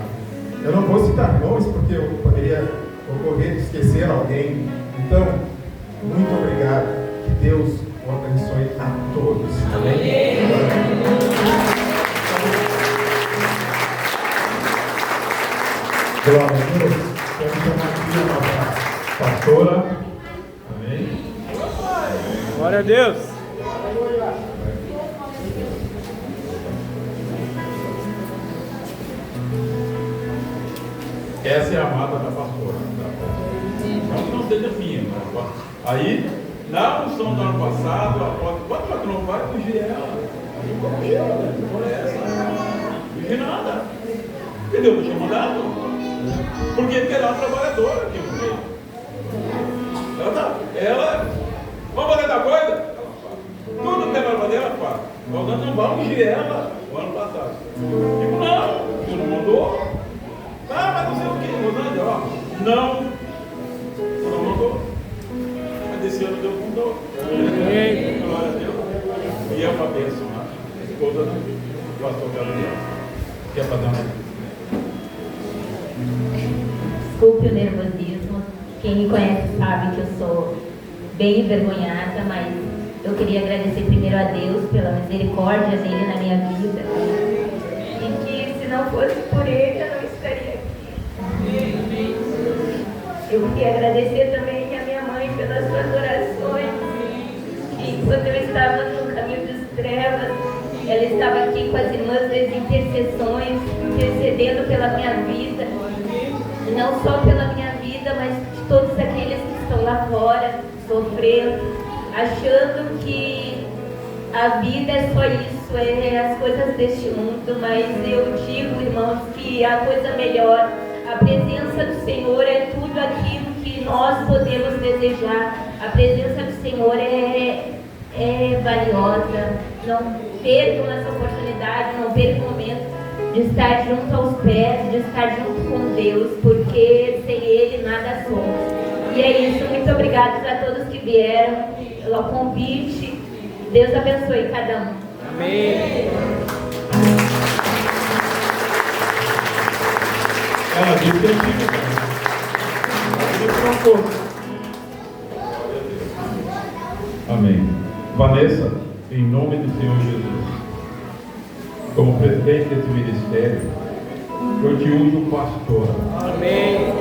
Eu não vou citar nomes porque eu poderia ocorrer de esquecer alguém. Então, muito obrigado. Que Deus o abençoe a todos. Amém. Glória a Deus. Quero chamar aqui a nossa pastora. Amém. Glória a Deus. Essa é a amada da pastora. Não que não seja minha. Aí, na unção do ano passado, quando o patrão vai fugir ela. Não é essa. Fugir nada. Entendeu? Eu tinha mandado. Porque ela é uma trabalhadora aqui no meio. Ela vamos fazer da coisa? Tudo que ela fazer, ela faz. Nós não vamos ungir ela o ano passado. Tipo, não, você não mandou. Ah, mas não sei o que. Não mandou. Mas esse ano Deus mandou. Glória a Deus. E é uma bênção, né? Esposa do pastor Gabriel. Quer fazer uma? Desculpe o nervosismo. Quem me conhece sabe que eu sou bem envergonhada, mas eu queria agradecer primeiro a Deus pela misericórdia dele na minha vida. E que se não fosse por ele, eu não estaria aqui. Eu queria agradecer também a minha mãe pelas suas orações. E quando eu estava no caminho das trevas, ela estava aqui com as irmãs das intercessões, intercedendo pela minha vida. E não só pela minha vida, mas de todos aqueles que estão lá fora, sofrendo, achando que a vida é só isso, é as coisas deste mundo. Mas eu digo, irmãos, que a coisa melhor, a presença do Senhor é tudo aquilo que nós podemos desejar. A presença do Senhor é valiosa. Não percam essa oportunidade, não percam o momento de estar junto aos pés, de estar junto com Deus, porque sem Ele nada somos. E é isso, muito obrigada a todos que vieram pelo convite. Deus abençoe cada um. Amém. Ela disse que eu tinha. Amém. Vanessa, em nome do Senhor Jesus, como presidente desse ministério, eu te unjo pastora. Amém.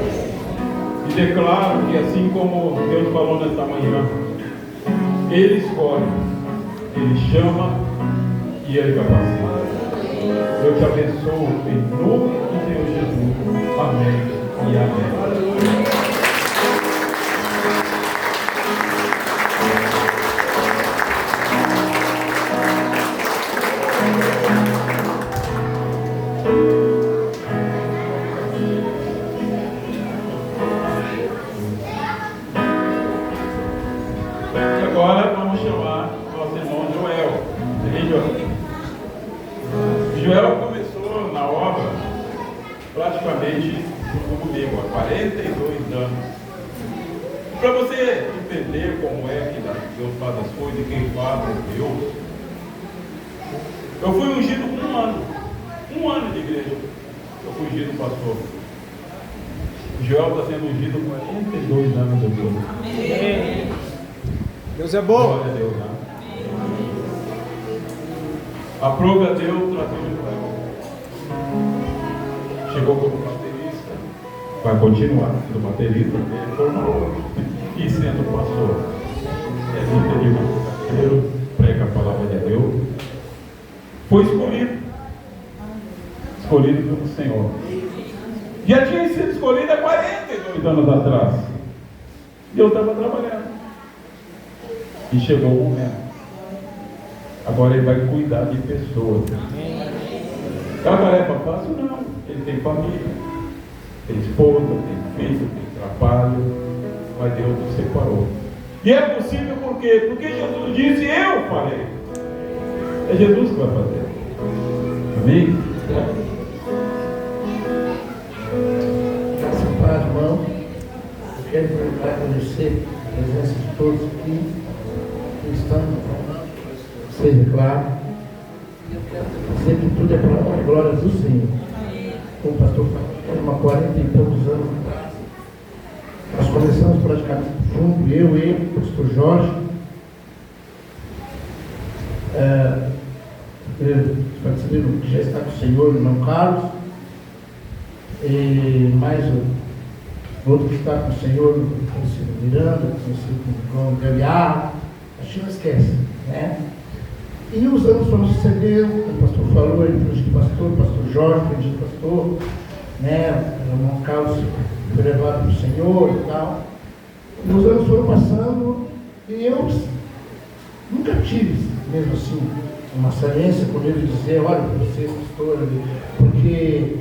E declaro que assim como Deus falou nesta manhã, Ele escolhe, Ele chama e Ele capacita. Eu te abençoo em nome do Senhor Jesus. Amém e amém. Agora vamos chamar nosso irmão Joel. Joel começou na obra praticamente junto comigo, há 42 anos. Para você entender como é que Deus faz as coisas e quem faz é Deus. Eu fui ungido com um ano de igreja. Eu fui ungido pastor. O Joel está sendo ungido com 42 anos de Deus. Amém. Deus é bom. Glória a Deus, né? Aprove a Deus tratou de ela. Chegou como baterista, vai continuar sendo baterista, ele formou e sendo pastor. É vida de um prega a palavra de Deus. Foi escolhido pelo Senhor. Já tinha sido escolhido há 42 anos atrás. E eu estava trabalhando. E chegou o momento. Agora ele vai cuidar de pessoas. É uma tarefa fácil? Não. Ele tem família, tem esposa, tem filho, tem trabalho. Mas Deus nos separou. E é possível por quê? Porque Jesus disse, eu farei. É Jesus que vai fazer. Amém? Graças a Deus, irmão. Eu quero agradecer a presença de todos aqui que estão seja claro. Eu quero dizer que tudo é para a honra e glória do Senhor. Como o pastor falou, há 40 e poucos anos atrás, nós começamos praticamente junto, eu, ele, o pastor Jorge, participei do que já está com o Senhor, o irmão Carlos, e mais o outro que está com o Senhor, conhecido Miranda, conhecido com o João Galeardo, a gente não esquece, né? E os anos foram sucedendo, o pastor falou, ele foi de pastor, o pastor Jorge foi de pastor, né? O irmão Carlos foi levado para o Senhor e tal. E os anos foram passando e eu nunca tive, mesmo assim, uma saliência por ele dizer, olha, você pastor, porque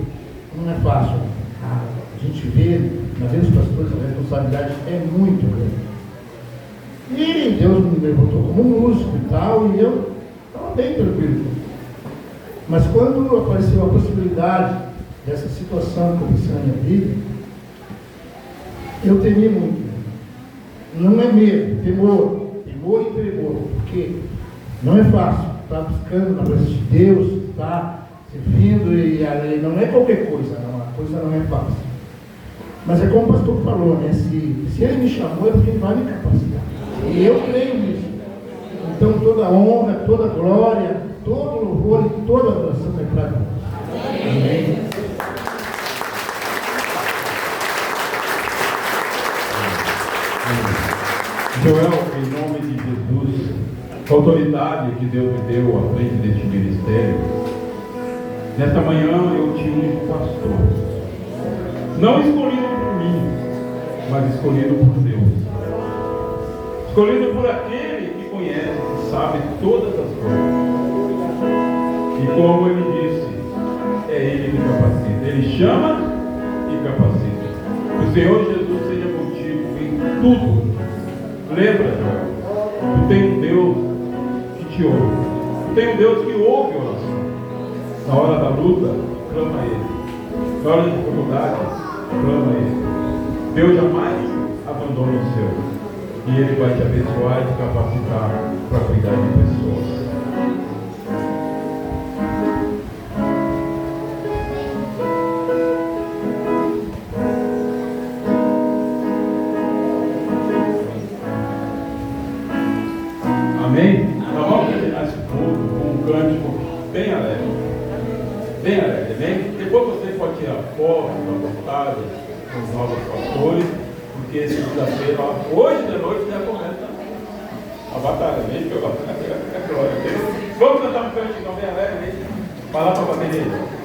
não é fácil. A gente vê, na vez dos pastores, a responsabilidade é muito grande. E Deus me levantou como músico e tal, e eu estava bem tranquilo. Mas quando apareceu a possibilidade dessa situação acontecer na minha vida, eu temi muito. Não é medo, temor e tremor, porque não é fácil estar buscando na presença de Deus, estar servindo, e não é qualquer coisa, não, a coisa não é fácil. Mas é como o pastor falou, né? Se ele me chamou, é porque ele vai me capacitar. E eu creio nisso. Então toda honra, toda glória, todo louvor e toda adoração é para Deus. Amém. Joel, em nome de Jesus, a autoridade que Deus me deu à frente deste ministério, nesta manhã eu te unjo pastor. Não escolhido por mim, mas escolhido por Deus. Escolhido por aquele que conhece, que sabe todas as coisas. E como ele disse, é ele que capacita. Ele chama e capacita. O Senhor Jesus seja contigo em tudo. Lembra, tu tem um Deus que te ouve. Tu tem um Deus que ouve a oração. Na hora da luta, clama a Ele. Na hora da dificuldade, clama a Ele. Deus jamais abandona o seu. E Ele vai te abençoar e te capacitar para cuidar de pessoas. Amém? Então vamos terminar esse culto com um cântico bem alegre. Bem alegre, amém? Depois você pode tirar foto, à vontade, com os novos pastores, porque esse desafio, hoje de noite já começa a batalha, amém? Glória a Deus. Vamos cantar um cântico bem alegre, amém? Falar para a bateria.